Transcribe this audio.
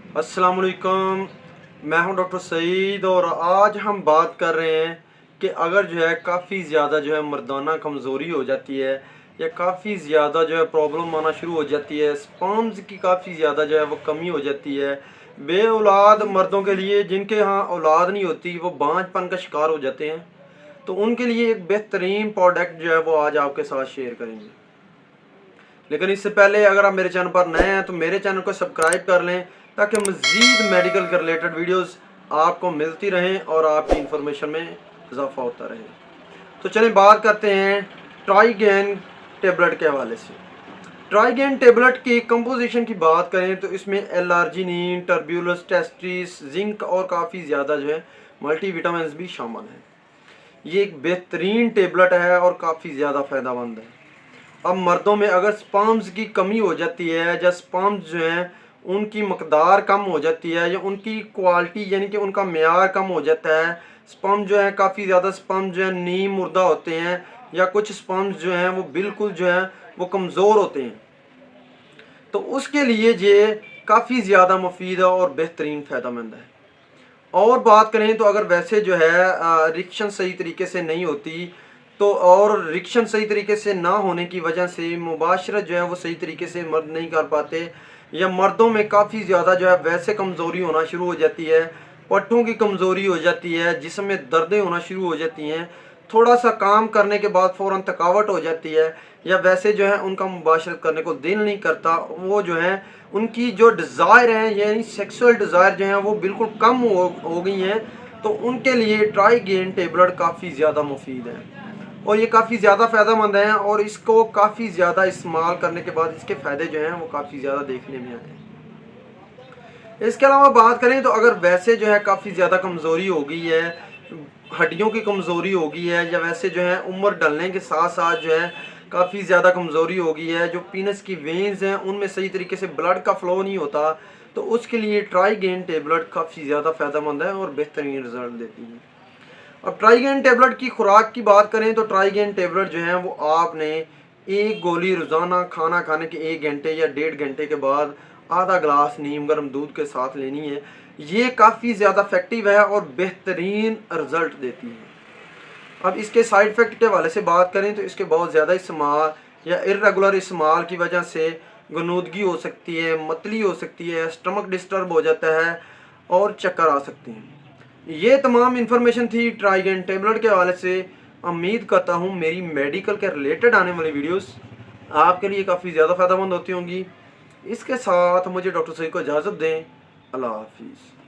अस्सलाम वालेकुम। मैं हूं डॉक्टर सईद और आज हम बात कर रहे हैं कि अगर जो है काफ़ी ज़्यादा जो है मर्दाना कमज़ोरी हो जाती है या काफ़ी ज़्यादा जो है प्रॉब्लम आना शुरू हो जाती है, स्पर्म्स की काफ़ी ज़्यादा जो है वो कमी हो जाती है, बे औलाद मर्दों के लिए जिनके यहाँ औलाद नहीं होती वो बांझपन का शिकार हो जाते हैं, तो उनके लिए एक बेहतरीन प्रोडक्ट जो है वो आज आपके साथ शेयर करेंगे। लेकिन इससे पहले अगर आप मेरे चैनल पर नए हैं तो मेरे चैनल को सब्सक्राइब कर लें ताकि मज़ीद मेडिकल के रिलेटेड वीडियोस आपको मिलती रहें और आपकी इंफॉर्मेशन में इजाफा होता रहे। तो चलें बात करते हैं ट्राइगेन टेबलेट के हवाले से। ट्राइगेन टेबलेट की कंपोजिशन की बात करें तो इसमें एल-आर्जिनिन, टर्ब्यूलस, टेस्टिस, जिंक और काफ़ी ज़्यादा जो है मल्टीविटामिन भी शामिल हैं। ये एक बेहतरीन टेबलेट है और काफ़ी ज़्यादा फ़ायदेमंद है। अब मर्दों में अगर स्पर्म्स की कमी हो जाती है या स्पर्म्स जो हैं उनकी मकदार कम हो जाती है या उनकी क्वालिटी यानी कि उनका मेयार कम हो जाता है, स्पर्म जो है काफ़ी ज़्यादा स्पर्म जो है नीम मुर्दा होते हैं या कुछ स्पर्म्स जो हैं वो बिल्कुल जो है वो कमज़ोर होते हैं, तो उसके लिए ये काफ़ी ज़्यादा मुफीद है और बेहतरीन फ़ायदेमंद है। और बात करें तो अगर वैसे जो है रिक्शन सही तरीके से नहीं होती तो और रिक्शन सही तरीके से ना होने की वजह से मुबाशरत जो है वो सही तरीके से मर्द नहीं कर पाते या मर्दों में काफ़ी ज़्यादा जो है वैसे कमज़ोरी होना शुरू हो जाती है, पट्टों की कमज़ोरी हो जाती है, जिस्म में दर्दें होना शुरू हो जाती हैं, थोड़ा सा काम करने के बाद फ़ौरन थकावट हो जाती है या वैसे जो है उनका मुबाशरत करने को दिल नहीं करता, वो जो है उनकी जो डिज़ायर हैं यानी सेक्सुअल डिज़ायर जो हैं वो बिल्कुल कम हो गई हैं, तो उनके लिए ट्राइगेन टेबलेट काफ़ी ज़्यादा मुफीद है और ये काफ़ी ज़्यादा फ़ायदेमंद हैं और इसको काफ़ी ज़्यादा इस्तेमाल करने के बाद इसके फ़ायदे जो हैं वो काफ़ी ज़्यादा देखने में आते हैं। इसके अलावा बात करें तो अगर वैसे जो है काफ़ी ज़्यादा कमज़ोरी हो गई है, हड्डियों की कमज़ोरी हो गई है या वैसे जो है उम्र ढलने के साथ साथ जो है काफ़ी ज़्यादा कमज़ोरी हो गई है, जो पीनस की वेन्स हैं उनमें सही तरीके से ब्लड का फ़्लो नहीं होता, तो उसके लिए ट्राइगेन टेबलेट काफ़ी ज़्यादा फ़ायदेमंद है और बेहतरीन रिज़ल्ट देती है। अब ट्राइगेन टेबलेट की खुराक की बात करें तो ट्राइगेन टेबलेट जो है वो आपने एक गोली रोज़ाना खाना खाने के 1 घंटे या 1.5 घंटे के बाद आधा गिलास नीम गर्म दूध के साथ लेनी है। ये काफ़ी ज़्यादा इफेक्टिव है और बेहतरीन रिज़ल्ट देती है। अब इसके साइड इफ़ेक्ट के हवाले से बात करें तो इसके बहुत ज़्यादा इस्तेमाल या इर्रेगुलर इस्तेमाल की वजह से गनूदगी हो सकती है, मतली हो सकती है, स्टमक डिस्टर्ब हो जाता है और चक्कर आ सकते हैं। ये तमाम इन्फॉर्मेशन थी ट्राइगेन टेबलेट के हवाले से। उम्मीद करता हूँ मेरी मेडिकल के रिलेटेड आने वाली वीडियोस आपके लिए काफ़ी ज़्यादा फ़ायदेमंद होती होंगी। इसके साथ मुझे डॉक्टर सईद को इजाज़त दें। अल्लाह हाफिज़।